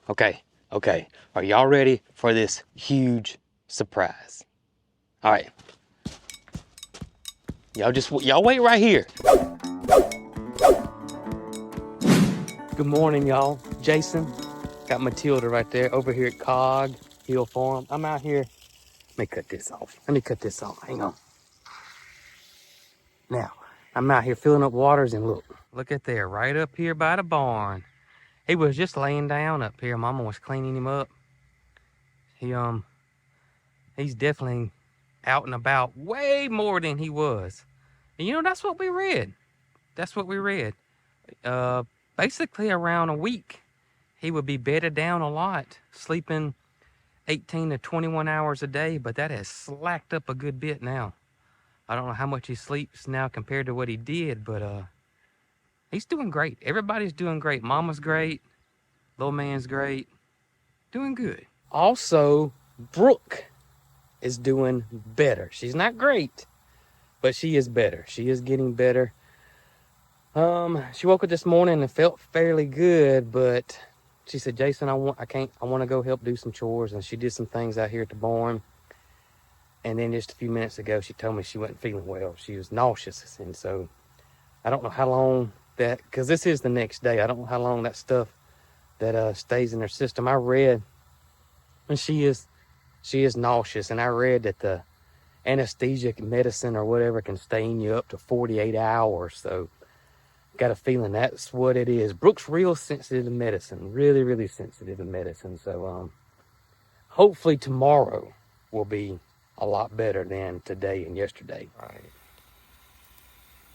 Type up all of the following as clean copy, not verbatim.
Okay, okay. Are y'all ready for this huge surprise? All right. Y'all wait right here. Good morning, y'all. Jason, got Matilda right there over here at Cog Hill Farm. I'm out here. Let me cut this off. Hang on. Now, I'm out here filling up waters and look at there, right up here by the barn. He was just laying down up here. Mama was cleaning him up. He's definitely out and about way more than he was. And you know, that's what we read. Uh, Basically around a week, he would be bedded down a lot, sleeping 18 to 21 hours a day, but that has slacked up a good bit now. I don't know how much he sleeps now compared to what he did, but he's doing great. Everybody's doing great. Mama's great. Little man's great. Doing good. Also, Brooke is doing better. She's not great, but she is better. She is getting better. She woke up this morning and felt fairly good, but she said, Jason, I want to go help do some chores. And she did some things out here at the barn. And then just a few minutes ago, she told me she wasn't feeling well. She was nauseous. And so I don't know how long that, because this is the next day. I don't know how long that stuff that stays in her system. I read, and she is nauseous. And I read that the anesthetic medicine or whatever can stay in you up to 48 hours. So got a feeling that's what it is. Brooke's real sensitive to medicine. Really, really sensitive to medicine. So hopefully tomorrow will be a lot better than today and yesterday. All right.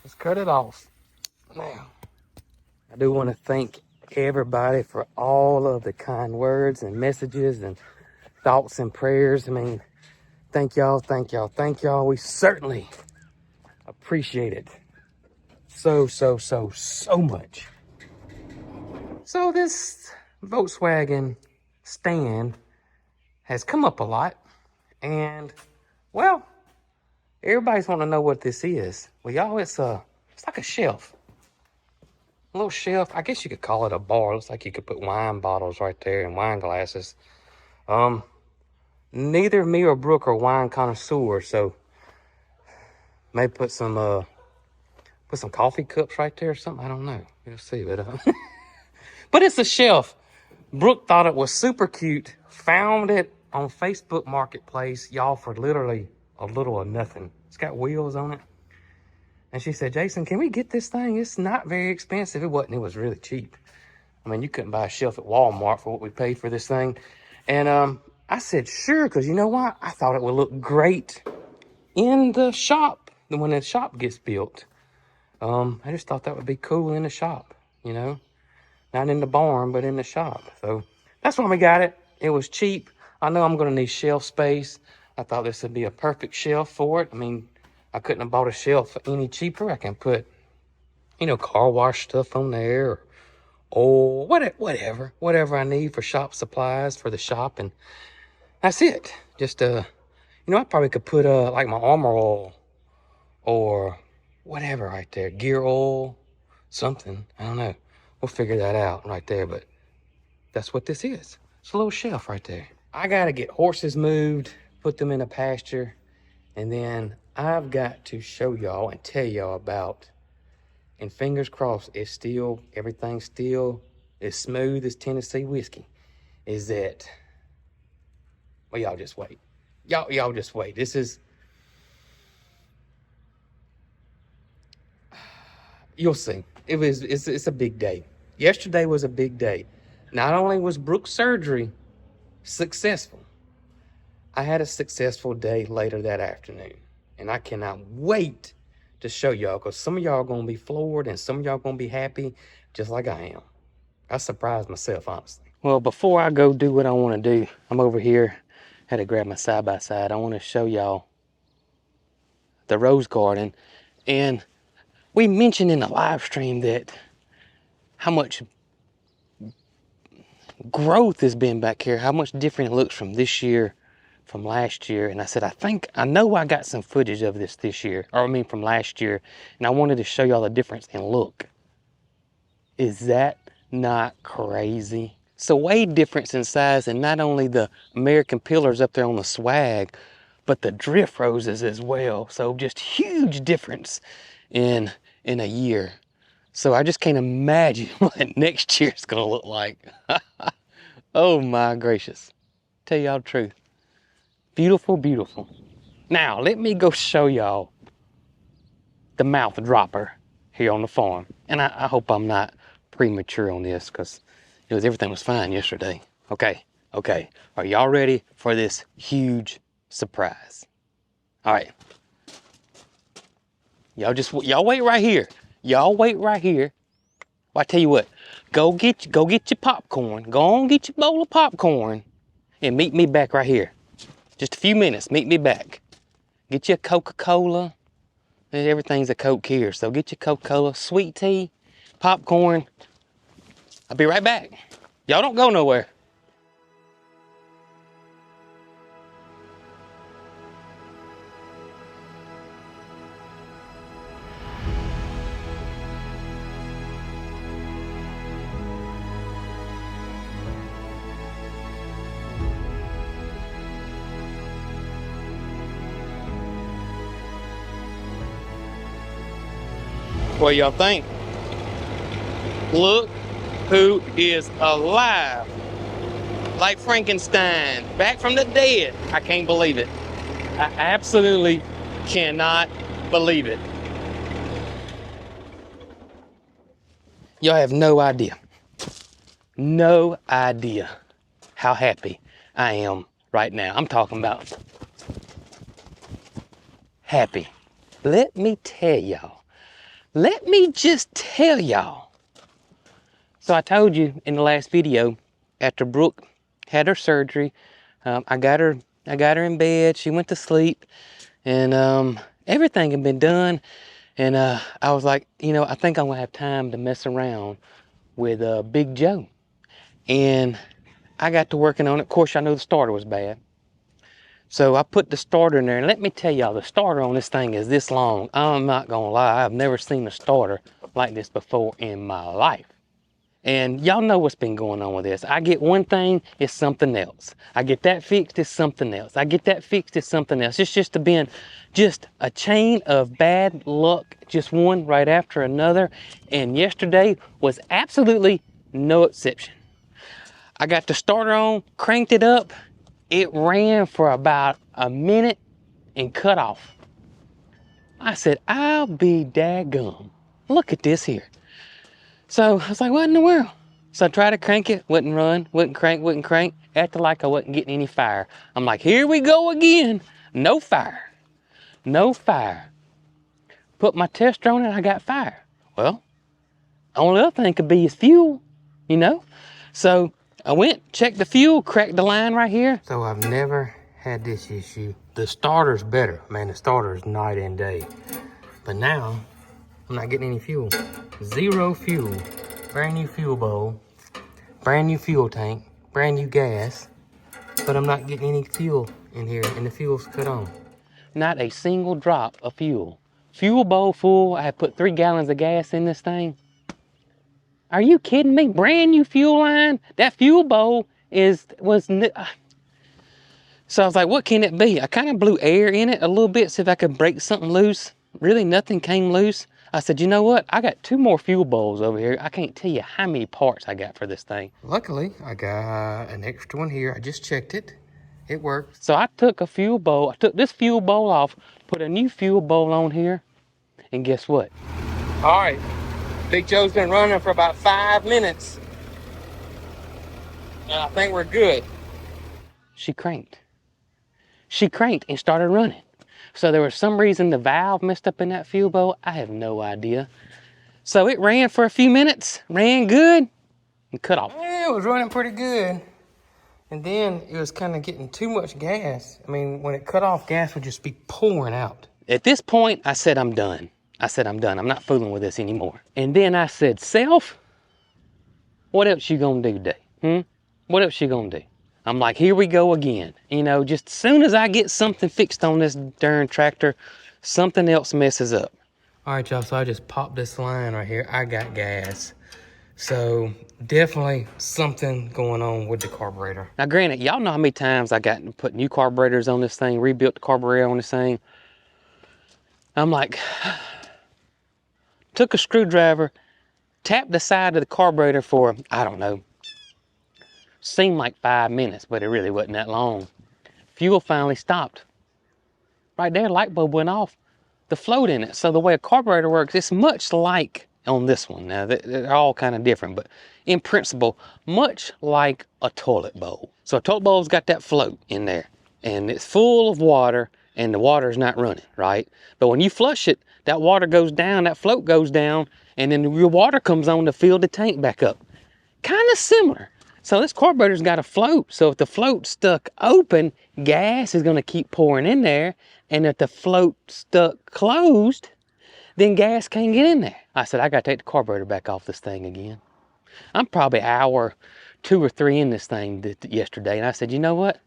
Let's cut it off. Now, I do want to thank everybody for all of the kind words and messages and thoughts and prayers. I mean, thank y'all. We certainly appreciate it so much. So this Volkswagen stand has come up a lot, and well, everybody's want to know what this is. Well, y'all, it's like a shelf, a little shelf. I guess you could call it a bar. Looks like you could put wine bottles right there and wine glasses. Neither me or Brooke are wine connoisseurs, so maybe put some coffee cups right there or something. I don't know. We'll see, but but it's a shelf. Brooke thought it was super cute. Found it on Facebook Marketplace, y'all, for literally a little or nothing. It's got wheels on it. And she said, Jason, can we get this thing? It's not very expensive. It wasn't. It was really cheap. I mean, you couldn't buy a shelf at Walmart for what we paid for this thing. And I said, sure, because you know what? I thought it would look great in the shop when the shop gets built. I just thought that would be cool in the shop, you know? Not in the barn, but in the shop. So that's why we got it. It was cheap. I know I'm going to need shelf space. I thought this would be a perfect shelf for it. I mean, I couldn't have bought a shelf any cheaper. I can put, you know, car wash stuff on there or whatever I need for shop supplies for the shop. And that's it. Just, you know, I probably could put, like my Armor oil or whatever right there. Gear oil, something. I don't know. We'll figure that out right there, but that's what this is. It's a little shelf right there. I got to get horses moved, put them in a pasture, and then I've got to show y'all and tell y'all about, and fingers crossed, everything's still as smooth as Tennessee whiskey, is that, well, y'all just wait. Y'all just wait. This is, you'll see. It's a big day. Yesterday was a big day. Not only was Brooke's surgery successful, I had a successful day later that afternoon. And I cannot wait to show y'all, because some of y'all are going to be floored and some of y'all are going to be happy just like I am. I surprised myself, honestly. Well, before I go do what I want to do, I'm over here. Had to grab my side-by-side. I want to show y'all the rose garden. And we mentioned in the live stream that how much growth has been back here, how much different it looks from this year, from last year. And I said, I know I got some footage of this year, or I mean from last year, and I wanted to show y'all the difference. And look, is that not crazy? So way difference in size, and not only the American pillars up there on the swag, but the drift roses as well. So just huge difference in a year. So I just can't imagine what next year's gonna look like. Oh my gracious. Tell y'all the truth. Beautiful, beautiful. Now let me go show y'all the mouth dropper here on the farm. And I hope I'm not premature on this, because everything was fine yesterday. Okay. Are y'all ready for this huge surprise? All right. Y'all wait right here. Y'all wait right here. Well, I tell you what, go get your popcorn. Go on, get your bowl of popcorn and meet me back right here. Just a few minutes, meet me back. Get you a Coca-Cola. Everything's a Coke here, so get your Coca-Cola, sweet tea, popcorn. I'll be right back. Y'all don't go nowhere. What y'all think? Look who is alive. Like Frankenstein, back from the dead. I can't believe it. I absolutely cannot believe it. Y'all have no idea. No idea how happy I am right now. I'm talking about happy. Let me tell y'all. Let me just tell y'all. So I told you in the last video, after Brooke had her surgery, I got her in bed. She went to sleep, and everything had been done. And I was like, I think I'm gonna have time to mess around with Big Joe. And I got to working on it. Of course, I know the starter was bad. So I put the starter in there, and let me tell y'all, the starter on this thing is this long. I'm not gonna lie, I've never seen a starter like this before in my life. And y'all know what's been going on with this. I get one thing, it's something else. I get that fixed, it's something else. I get that fixed, it's something else. It's just been just a chain of bad luck, just one right after another. And yesterday was absolutely no exception. I got the starter on, cranked it up. It ran for about a minute and cut off. I said, I'll be daggum. Look at this here. So I was like, what in the world? So I tried to crank it, wouldn't run, wouldn't crank. Acted like I wasn't getting any fire. I'm like, here we go again. No fire. Put my tester on it, I got fire. Well, only other thing could be is fuel, So I went, checked the fuel, cracked the line right here. So I've never had this issue. The starter's better. Man, the starter's night and day. But now, I'm not getting any fuel. Zero fuel. Brand new fuel bowl. Brand new fuel tank. Brand new gas. But I'm not getting any fuel in here, and the fuel's cut on. Not a single drop of fuel. Fuel bowl full. I had put 3 gallons of gas in this thing. Are you kidding me? Brand new fuel line. That fuel bowl was new. So I was like, what can it be? I kind of blew air in it a little bit, see if I could break something loose. Really, nothing came loose. I said, you know what? I got 2 more fuel bowls over here. I can't tell you how many parts I got for this thing. Luckily, I got an extra one here. I just checked it. It worked. So I took a fuel bowl. I took this fuel bowl off, put a new fuel bowl on here, and guess what? All right. Big Joe's been running for about 5 minutes. And I think we're good. She cranked and started running. So there was some reason the valve messed up in that fuel bowl. I have no idea. So it ran for a few minutes, ran good, and cut off. Yeah, it was running pretty good. And then it was kind of getting too much gas. I mean, when it cut off, gas would just be pouring out. At this point, I said, I'm done. I'm not fooling with this anymore. And then I said, self, what else you gonna do today? What else you gonna do? I'm like, here we go again. Just as soon as I get something fixed on this darn tractor, something else messes up. All right, y'all, so I just popped this line right here. I got gas. So definitely something going on with the carburetor. Now granted, y'all know how many times I got to put new carburetors on this thing, rebuilt the carburetor on this thing. I'm like, took a screwdriver, tapped the side of the carburetor for, I don't know, seemed like 5 minutes, but it really wasn't that long. Fuel finally stopped. Right there, light bulb went off. The float in it. So the way a carburetor works, it's much like on this one. Now, they're all kind of different, but in principle, much like a toilet bowl. So a toilet bowl's got that float in there, and it's full of water, and the water's not running, right? But when you flush it, that water goes down, that float goes down, and then your water comes on to fill the tank back up. Kind of similar. So this carburetor's got a float. So if the float's stuck open, gas is going to keep pouring in there. And if the float's stuck closed, then gas can't get in there. I said, I got to take the carburetor back off this thing again. I'm probably hour 2 or 3 in this thing yesterday. And I said, you know what?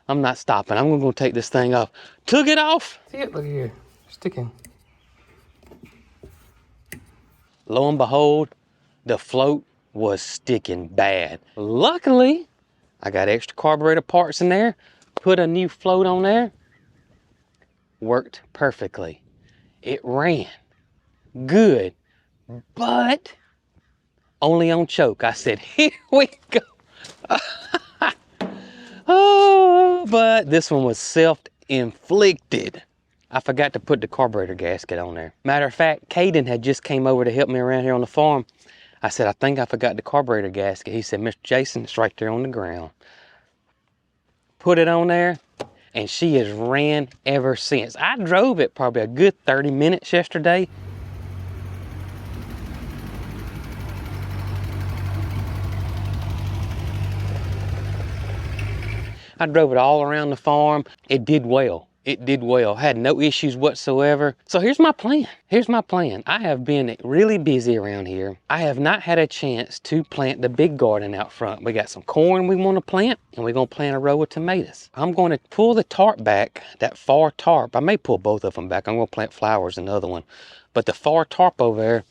I'm not stopping. I'm going to take this thing off. Took it off. See it? Look here. Sticking. Lo and behold, the float was sticking bad. Luckily, I got extra carburetor parts in there, put a new float on there, worked perfectly. It ran good, but only on choke. I said, here we go. Oh, but this one was self-inflicted. I forgot to put the carburetor gasket on there. Matter of fact, Caden had just came over to help me around here on the farm. I said, I think I forgot the carburetor gasket. He said, Mr. Jason, it's right there on the ground. Put it on there, and she has ran ever since. I drove it probably a good 30 minutes yesterday. I drove it all around the farm. It did well. It did well. Had no issues whatsoever. So here's my plan. Here's my plan. I have been really busy around here. I have not had a chance to plant the big garden out front. We got some corn we want to plant, and we're going to plant a row of tomatoes. I'm going to pull the tarp back, that far tarp. I may pull both of them back. I'm going to plant flowers in the other one. But the far tarp over there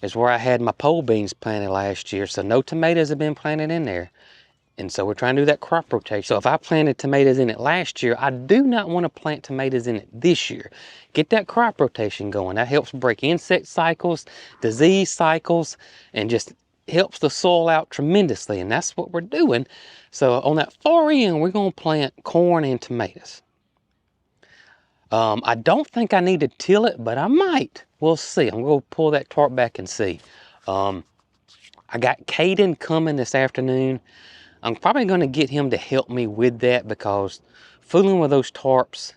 is where I had my pole beans planted last year. So no tomatoes have been planted in there. And so we're trying to do that crop rotation. So if I planted tomatoes in it last year, I do not want to plant tomatoes in it this year. Get that crop rotation going. That helps break insect cycles, disease cycles, and just helps the soil out tremendously. And that's what we're doing. So on that far end, we're going to plant corn and tomatoes. I don't think I need to till it, but I might. We'll see. I'm going to pull that tarp back and see. I got Caden coming this afternoon. I'm probably going to get him to help me with that because fooling with those tarps,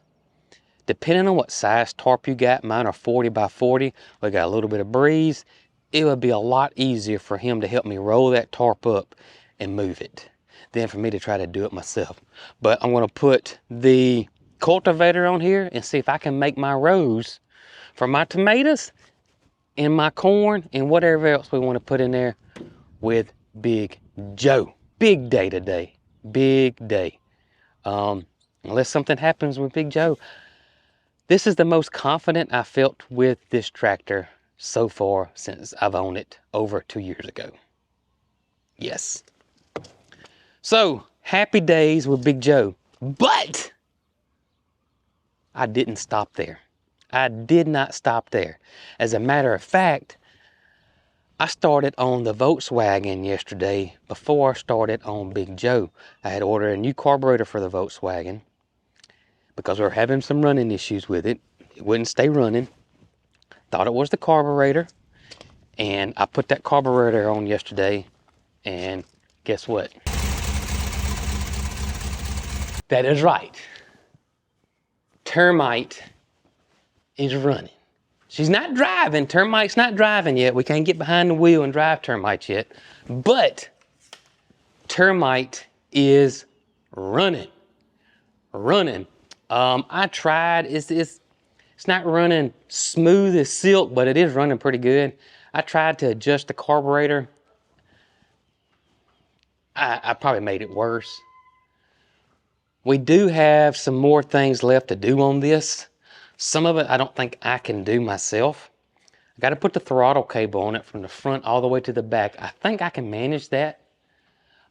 depending on what size tarp you got, mine are 40 by 40, we got a little bit of breeze, it would be a lot easier for him to help me roll that tarp up and move it than for me to try to do it myself. But I'm going to put the cultivator on here and see if I can make my rows for my tomatoes and my corn and whatever else we want to put in there with Big Joe. Big day today, big day. Unless something happens with Big Joe. This is the most confident I felt with this tractor so far since I've owned it over 2 years ago. Yes. So, happy days with Big Joe. But I didn't stop there. I did not stop there. As a matter of fact, I started on the Volkswagen yesterday before I started on Big Joe. I had ordered a new carburetor for the Volkswagen because we were having some running issues with it. It wouldn't stay running. Thought it was the carburetor. And I put that carburetor on yesterday, and guess what? That is right. Termite is running. She's not driving. Termite's not driving yet. We can't get behind the wheel and drive Termite yet. But Termite is running. Running. I tried. It's not running smooth as silk, but it is running pretty good. I tried to adjust the carburetor. I probably made it worse. We do have some more things left to do on this. Some of it I don't think I can do myself. Got to put the throttle cable on it from the front all the way to the back. I think I can manage that.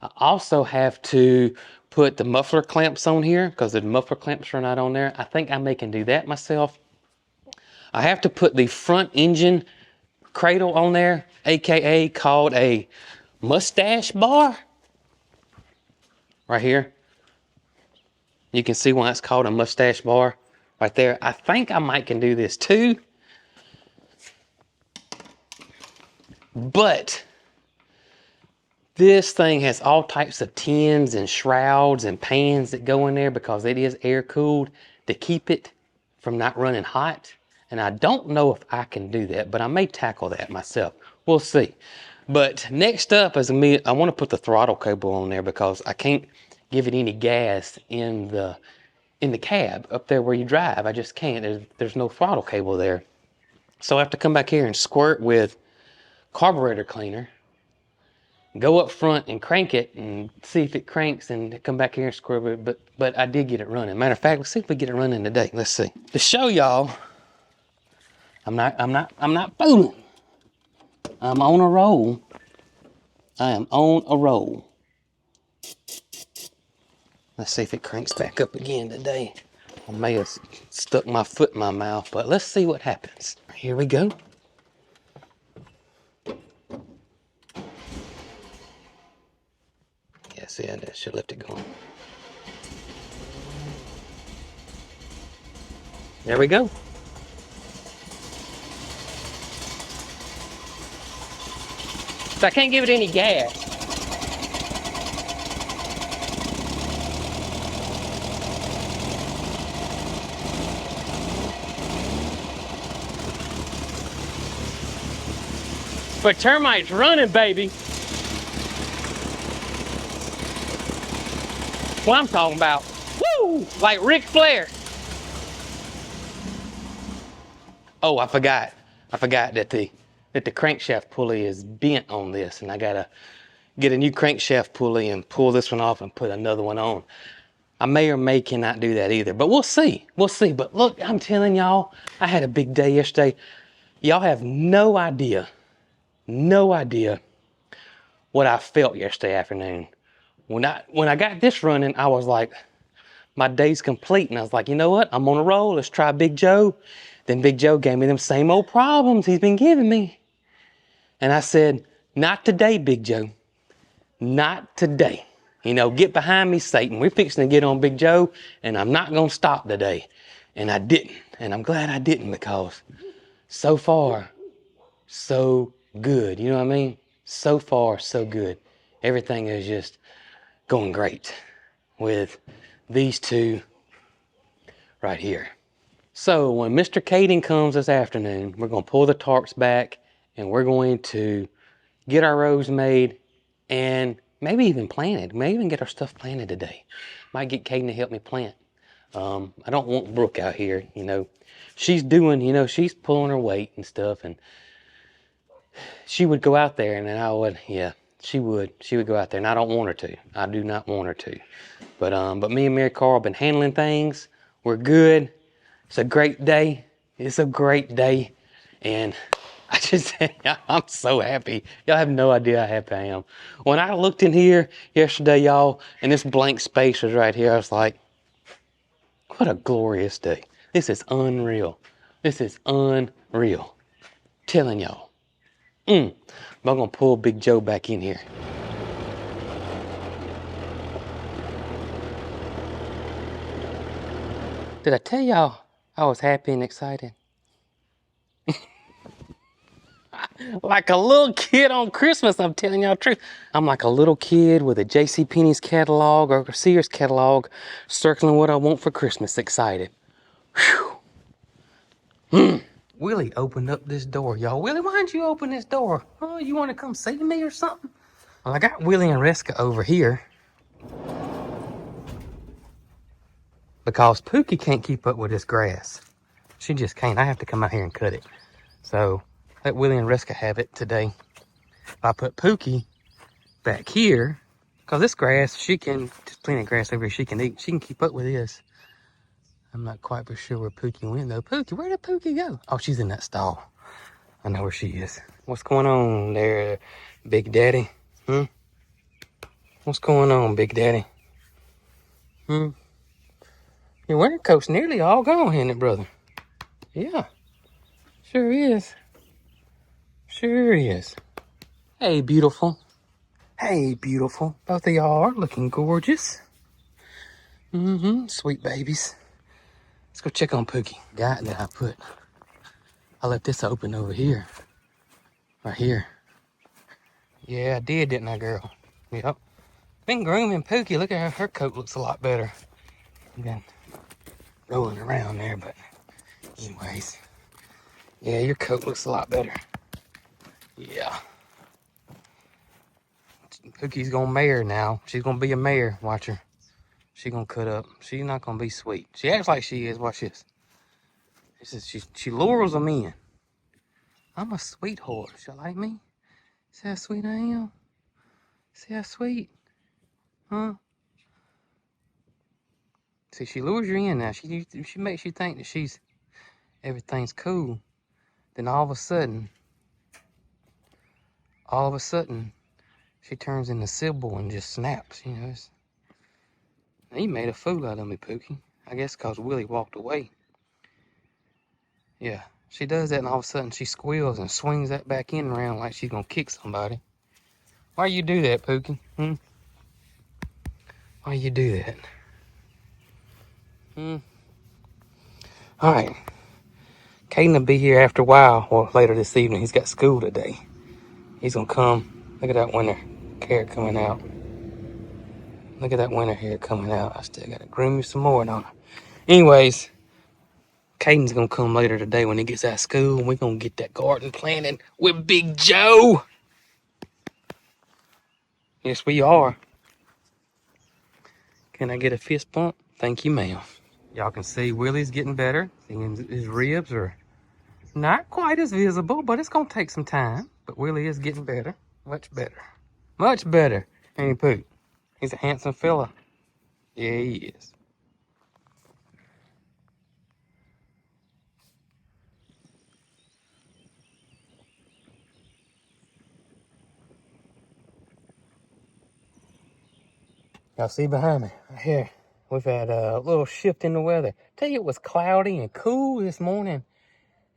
I also have to put the muffler clamps on here because the muffler clamps are not on there. I think I can do that myself. I have to put the front engine cradle on there, aka called a mustache bar. Right here. You can see why it's called a mustache bar right there. I think I can do this too. But this thing has all types of tins and shrouds and pans that go in there because it is air cooled to keep it from not running hot. And I don't know if I can do that, but I may tackle that myself. We'll see. But next up is me. I want to put the throttle cable on there because I can't give it any gas in the cab up there where you drive. I just can't. There's no throttle cable there. So I have to come back here and squirt with carburetor cleaner, go up front and crank it and see if it cranks, and come back here and squirt with it. But I did get it running. Matter of fact, let's see if we get it running today. Let's see. To show y'all, I'm not fooling. I'm on a roll. I am on a roll. Let's see if it cranks back up again today. I may have stuck my foot in my mouth, but let's see what happens. Here we go. Yeah, see, I should left it going. There we go. So I can't give it any gas. But termites running, baby. What I'm talking about. Woo! Like Ric Flair. Oh, I forgot that the crankshaft pulley is bent on this, and I gotta get a new crankshaft pulley and pull this one off and put another one on. I may or may cannot do that either, but we'll see. We'll see. But look, I'm telling y'all, I had a big day yesterday. Y'all have no idea what I felt yesterday afternoon. When I got this running, I was like, my day's complete. And I was like, you know what? I'm on a roll. Let's try Big Joe. Then Big Joe gave me them same old problems he's been giving me. And I said, not today, Big Joe. Not today. You know, get behind me, Satan. We're fixing to get on Big Joe, and I'm not going to stop today. And I didn't. And I'm glad I didn't, because so far, so good. You know what I mean? So far, so good. Everything is just going great with these two right here. So when Mr. Caden comes this afternoon, we're going to pull the tarps back, and we're going to get our rows made and maybe even planted. Maybe even get our stuff planted today. Might get Caden to help me plant. I don't want Brooke out here, you know. She's doing, you know, she's pulling her weight and stuff, and she would go out there, and then I would, yeah, she would go out there, and I don't want her to. I do not want her to. But me and Mary Carl have been handling things. We're good. It's a great day. It's a great day. And I'm so happy. Y'all have no idea how happy I am. When I looked in here yesterday, y'all, and this blank space was right here, I was like, what a glorious day. This is unreal. This is unreal. Telling y'all. I'm going to pull Big Joe back in here. Did I tell y'all I was happy and excited? Like a little kid on Christmas, I'm telling y'all the truth. I'm like a little kid with a JCPenney's catalog or a Sears catalog, circling what I want for Christmas, excited. Whew. Willie opened up this door, y'all. Willie, why'd you open this door? Oh, you want to come see me or something? Well, I got Willie and Reska over here because Pookie can't keep up with this grass. She just can't. I have to come out here and cut it. So let Willie and Reska have it today. If I put Pookie back here, because this grass, she can, just plenty of grass over here she can eat. She can keep up with this. I'm not quite for sure where Pookie went though. Pookie, where did Pookie go? Oh, she's in that stall. I know where she is. What's going on there, Big Daddy? What's going on, Big Daddy? Your winter coat's nearly all gone, ain't it, brother? Yeah, sure is. Sure is. Hey, beautiful. Hey, beautiful. Both of y'all are looking gorgeous. Sweet babies. Let's go check on Pookie. Got that I left this open over here. Right here. Yeah, I did, didn't I, girl? Yep. Been grooming Pookie. Look at her coat looks a lot better. Been rolling around there, but anyways. Yeah, your coat looks a lot better. Yeah. Pookie's gonna mare now. She's gonna be a mare. Watch her. She gonna cut up. She's not gonna be sweet. She acts like she is. Watch this. She lures them in. I'm a sweet horse. You like me? See how sweet I am? See how sweet? Huh? See, she lures you in now. She makes you think that everything's cool. Then all of a sudden, she turns into Sybil and just snaps. You know, he made a fool out of me, Pookie. I guess because Willie walked away. Yeah, she does that, and all of a sudden she squeals and swings that back in around like she's gonna kick somebody. Why you do that, Pookie? Why you do that? All right. Caden will be here after a while, or later this evening. He's got school today. He's gonna come. Look at that winter hair coming out. Look at that winter hair coming out. I still gotta groom you some more, don't I? Anyways, Caden's gonna come later today when he gets out of school, and we're gonna get that garden planted with Big Joe. Yes, we are. Can I get a fist bump? Thank you, ma'am. Y'all can see Willie's getting better. His ribs are not quite as visible, but it's gonna take some time. But Willie is getting better. Much better. Much better. Ain't he, Pooh? He's a handsome fella. Yeah, he is. Y'all see behind me? Right here. We've had a little shift in the weather. Tell you, it was cloudy and cool this morning.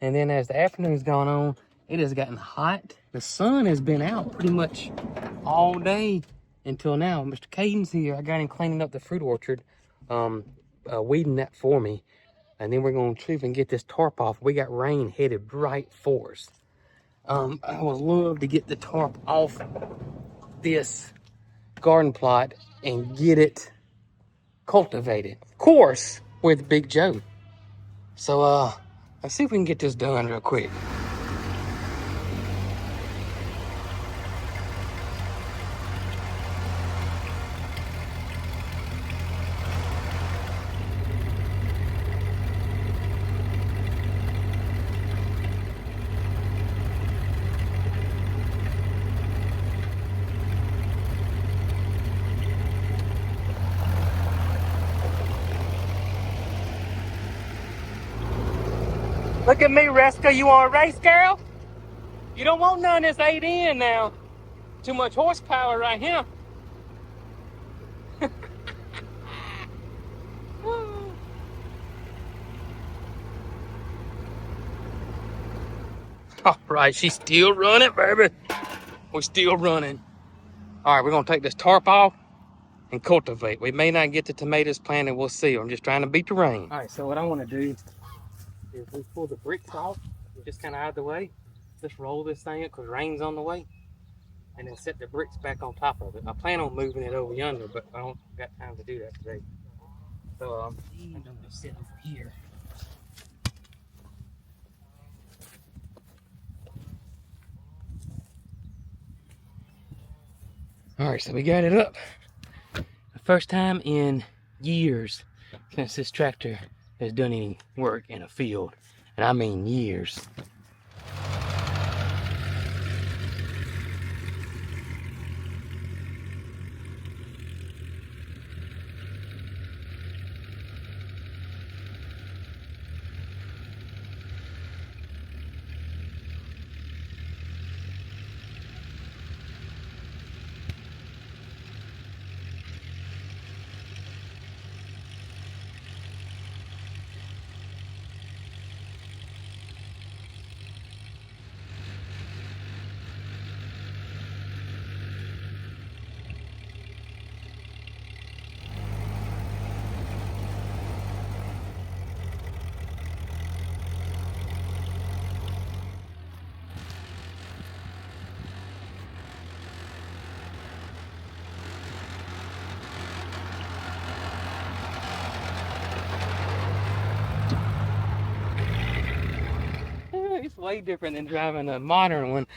And then as the afternoon's gone on, it has gotten hot. The sun has been out pretty much all day until now. Mr. Caden's here. I got him cleaning up the fruit orchard, weeding that for me. And then we're going to see if we can get this tarp off. We got rain headed right for us. I would love to get the tarp off this garden plot and get it cultivated. Of course, with Big Joe. So, let's see if we can get this done real quick. Look at me, Reska. You want a race, girl? You don't want none of this 8 in now. Too much horsepower right here. All right, she's still running, baby. We're still running. All right, we're going to take this tarp off and cultivate. We may not get the tomatoes planted. We'll see. I'm just trying to beat the rain. All right, so what I want to do is we pull the bricks off, just kind of out of the way. Just roll this thing up because rain's on the way. And then set the bricks back on top of it. I plan on moving it over yonder, but I don't got time to do that today. So I'm going to sit over here. All right, so we got it up. The first time in years since this tractor has done any work in a field, and I mean years. way different than driving a modern one.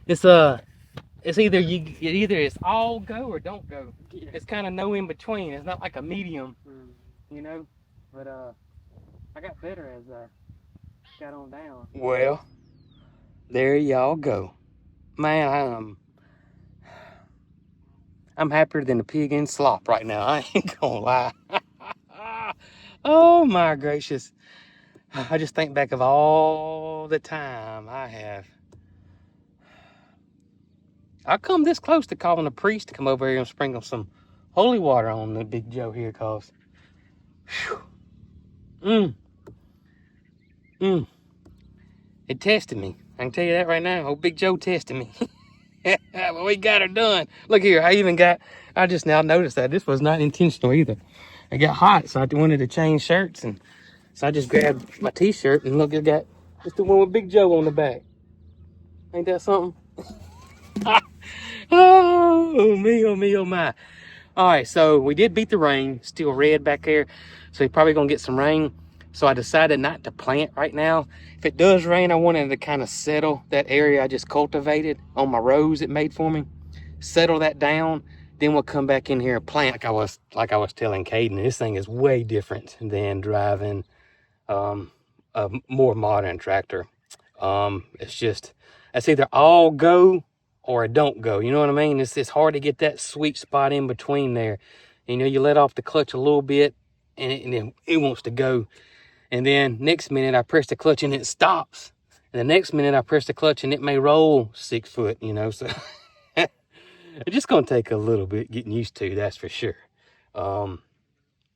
It's either it's all go or don't go. Yeah. It's kind of no in between. It's not like a medium, you know. But I got better as I got on down. Well, there y'all go, man. I'm happier than a pig in slop right now. I ain't gonna lie. Oh my gracious. I just think back of all the time I have. I come this close to calling a priest to come over here and sprinkle some holy water on the big Joe here, cause it tested me. I can tell you that right now. Old Big Joe tested me. But we got her done. Look here, I just now noticed that this was not intentional either. I got hot, so I wanted to change shirts, and so I just grabbed my t-shirt, and look, it got just the one with Big Joe on the back. Ain't that something? Oh, me, oh, me, oh, my. All right, so we did beat the rain, still red back there, so we're probably gonna get some rain. So I decided not to plant right now. If it does rain, I wanted to kind of settle that area I just cultivated on my rows it made for me. Settle that down, then we'll come back in here and plant. Like I was telling Caden, this thing is way different than driving a more modern tractor. It's either all go or it don't go. You know what I mean? It's hard to get that sweet spot in between there. You know, you let off the clutch a little bit and it wants to go. And then next minute I press the clutch and it stops. And the next minute I press the clutch and it may roll 6 foot, you know. So it's just going to take a little bit getting used to, that's for sure. But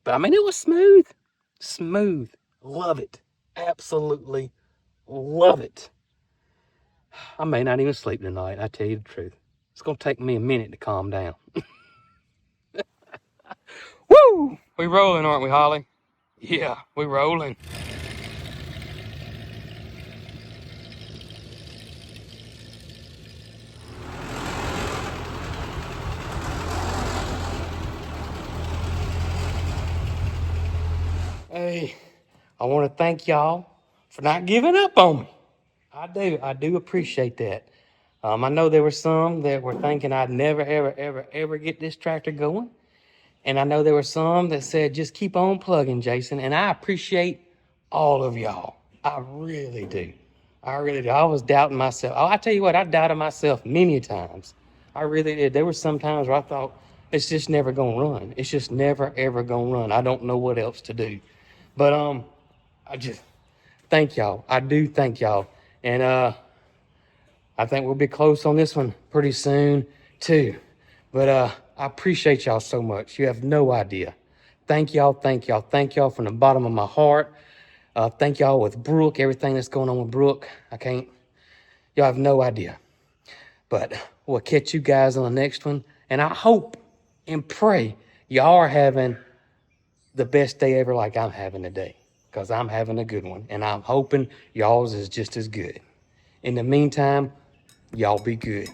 I mean, it was smooth. Smooth. Love it. Absolutely love it. I may not even sleep tonight, I tell you the truth. It's going to take me a minute to calm down. Woo! We rolling, aren't we, Holly? Yeah, we rolling. Hey, I want to thank y'all for not giving up on me. I do appreciate that. I know there were some that were thinking I'd never, ever, ever, ever get this tractor going. And I know there were some that said, just keep on plugging, Jason. And I appreciate all of y'all. I really do. I really do. I was doubting myself. Oh, I tell you what, I doubted myself many times. I really did. There were some times where I thought, it's just never going to run. It's just never, ever going to run. I don't know what else to do. But I just thank y'all. I do thank y'all. And I think we'll be close on this one pretty soon too. But I appreciate y'all so much. You have no idea. Thank y'all, thank y'all, thank y'all from the bottom of my heart. Thank y'all with Brooke, everything that's going on with Brooke. Y'all have no idea. But we'll catch you guys on the next one. And I hope and pray y'all are having the best day ever like I'm having today. Because I'm having a good one. And I'm hoping y'all's is just as good. In the meantime, y'all be good.